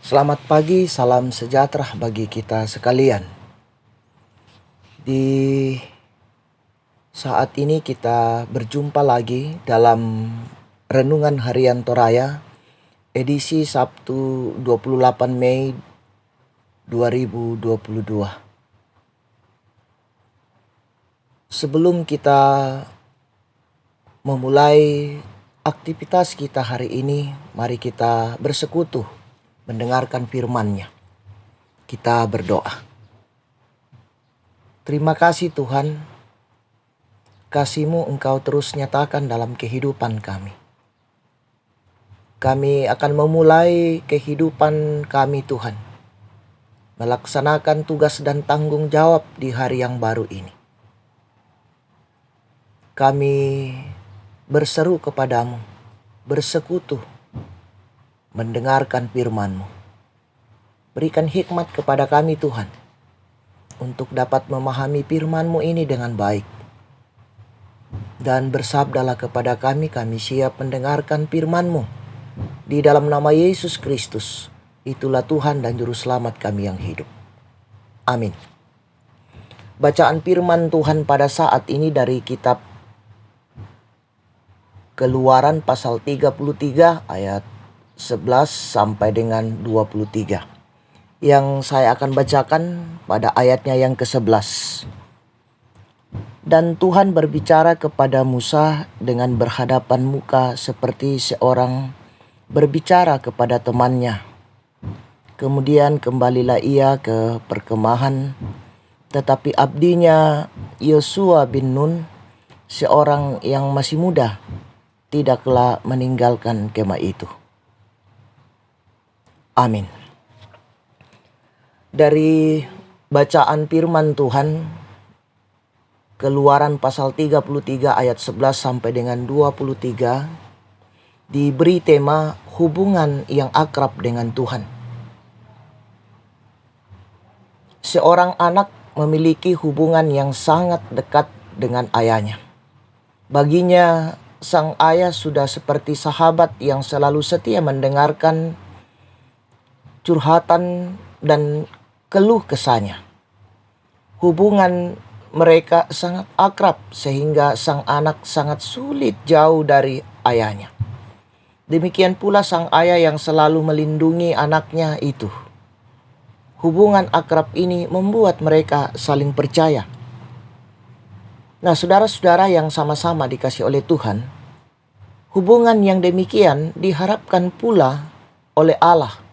Selamat pagi, salam sejahtera bagi kita sekalian. Di saat ini kita berjumpa lagi dalam Renungan Harian Toraya, edisi Sabtu 28 Mei 2022. Sebelum kita memulai aktivitas kita hari ini, mari kita bersekutu mendengarkan firman-Nya. Kita berdoa. Terima kasih Tuhan, kasih-Mu Engkau terus nyatakan dalam kehidupan kami. Kami akan memulai kehidupan kami Tuhan, melaksanakan tugas dan tanggung jawab di hari yang baru ini. Kami berseru kepadamu, bersekutu, mendengarkan firman-Mu. Berikan hikmat kepada kami Tuhan, untuk dapat memahami firman-Mu ini dengan baik. Dan bersabdalah kepada kami siap mendengarkan firman-Mu. Di dalam nama Yesus Kristus, itulah Tuhan dan Juru Selamat kami yang hidup. Amin. Bacaan firman Tuhan pada saat ini dari kitab Keluaran pasal 33 ayat 11 sampai dengan 23. Yang saya akan bacakan pada ayatnya yang ke-11. Dan Tuhan berbicara kepada Musa dengan berhadapan muka seperti seorang berbicara kepada temannya. Kemudian kembalilah ia ke perkemahan, tetapi abdinya Yosua bin Nun, seorang yang masih muda, tidaklah meninggalkan kemah itu. Amin. Dari bacaan firman Tuhan, Keluaran pasal 33 ayat 11 sampai dengan 23, diberi tema hubungan yang akrab dengan Tuhan. Seorang anak memiliki hubungan yang sangat dekat dengan ayahnya. Baginya, sang ayah sudah seperti sahabat yang selalu setia mendengarkan curhatan dan keluh kesahnya. Hubungan mereka sangat akrab sehingga sang anak sangat sulit jauh dari ayahnya. Demikian pula sang ayah yang selalu melindungi anaknya itu. Hubungan akrab ini membuat mereka saling percaya. Nah, saudara-saudara yang sama-sama dikasih oleh Tuhan, hubungan yang demikian diharapkan pula oleh Allah.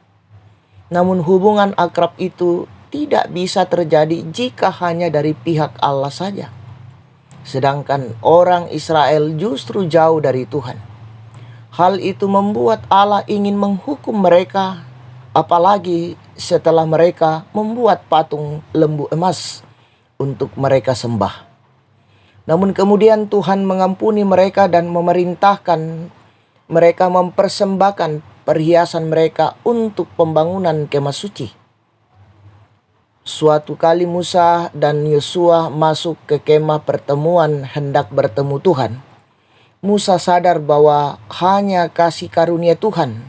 Namun hubungan akrab itu tidak bisa terjadi jika hanya dari pihak Allah saja. Sedangkan orang Israel justru jauh dari Tuhan. Hal itu membuat Allah ingin menghukum mereka, apalagi setelah mereka membuat patung lembu emas untuk mereka sembah. Namun kemudian Tuhan mengampuni mereka dan memerintahkan mereka mempersembahkan perhiasan mereka untuk pembangunan kemah suci. Suatu kali Musa dan Yosua masuk ke kemah pertemuan hendak bertemu Tuhan. Musa sadar bahwa hanya kasih karunia Tuhan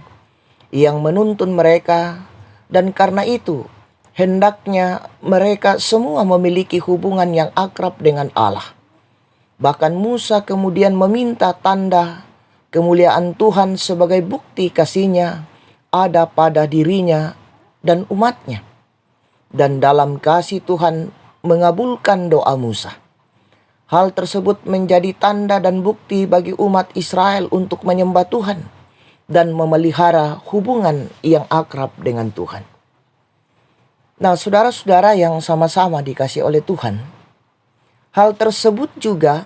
yang menuntun mereka, dan karena itu hendaknya mereka semua memiliki hubungan yang akrab dengan Allah. Bahkan Musa kemudian meminta tanda kemuliaan Tuhan sebagai bukti kasih-Nya ada pada dirinya dan umat-Nya. Dan dalam kasih Tuhan mengabulkan doa Musa. Hal tersebut menjadi tanda dan bukti bagi umat Israel untuk menyembah Tuhan dan memelihara hubungan yang akrab dengan Tuhan. Nah, saudara-saudara yang sama-sama dikasih oleh Tuhan, hal tersebut juga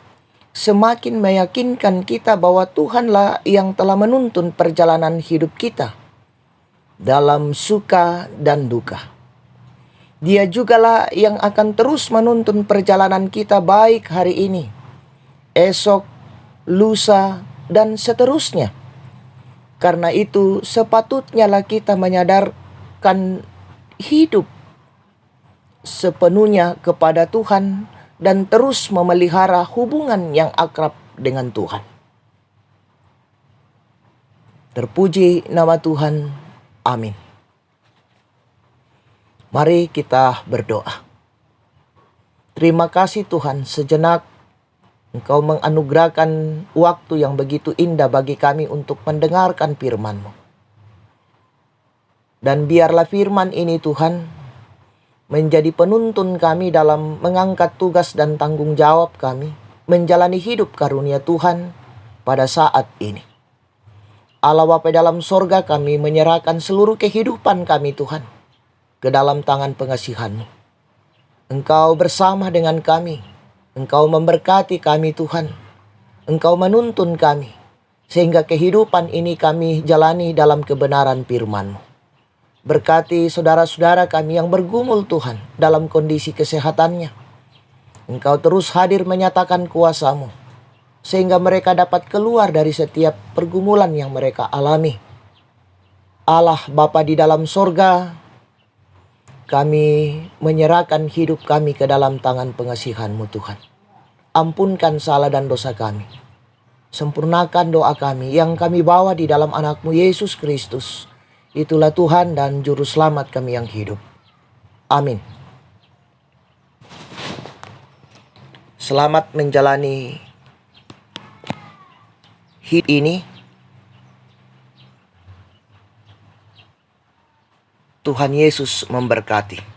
semakin meyakinkan kita bahwa Tuhanlah yang telah menuntun perjalanan hidup kita dalam suka dan duka. Dia jugalah yang akan terus menuntun perjalanan kita baik hari ini, esok, lusa, dan seterusnya. Karena itu sepatutnya lah kita menyadarkan hidup sepenuhnya kepada Tuhan dan terus memelihara hubungan yang akrab dengan Tuhan. Terpuji nama Tuhan. Amin. Mari kita berdoa. Terima kasih Tuhan, sejenak Engkau menganugerahkan waktu yang begitu indah bagi kami untuk mendengarkan firman-Mu. Dan biarlah firman ini Tuhan menjadi penuntun kami dalam mengangkat tugas dan tanggung jawab kami menjalani hidup karunia Tuhan pada saat ini. Allah Bapa dalam sorga, kami menyerahkan seluruh kehidupan kami Tuhan ke dalam tangan pengasihan-Mu. Engkau bersama dengan kami. Engkau memberkati kami Tuhan. Engkau menuntun kami sehingga kehidupan ini kami jalani dalam kebenaran firman-Mu. Berkati saudara-saudara kami yang bergumul Tuhan dalam kondisi kesehatannya. Engkau terus hadir menyatakan kuasa-Mu sehingga mereka dapat keluar dari setiap pergumulan yang mereka alami. Allah Bapa di dalam sorga, kami menyerahkan hidup kami ke dalam tangan pengasihan-Mu Tuhan. Ampunkan salah dan dosa kami. Sempurnakan doa kami yang kami bawa di dalam anak-Mu Yesus Kristus. Itulah Tuhan dan Juru Selamat kami yang hidup. Amin. Selamat menjalani hidup ini. Tuhan Yesus memberkati.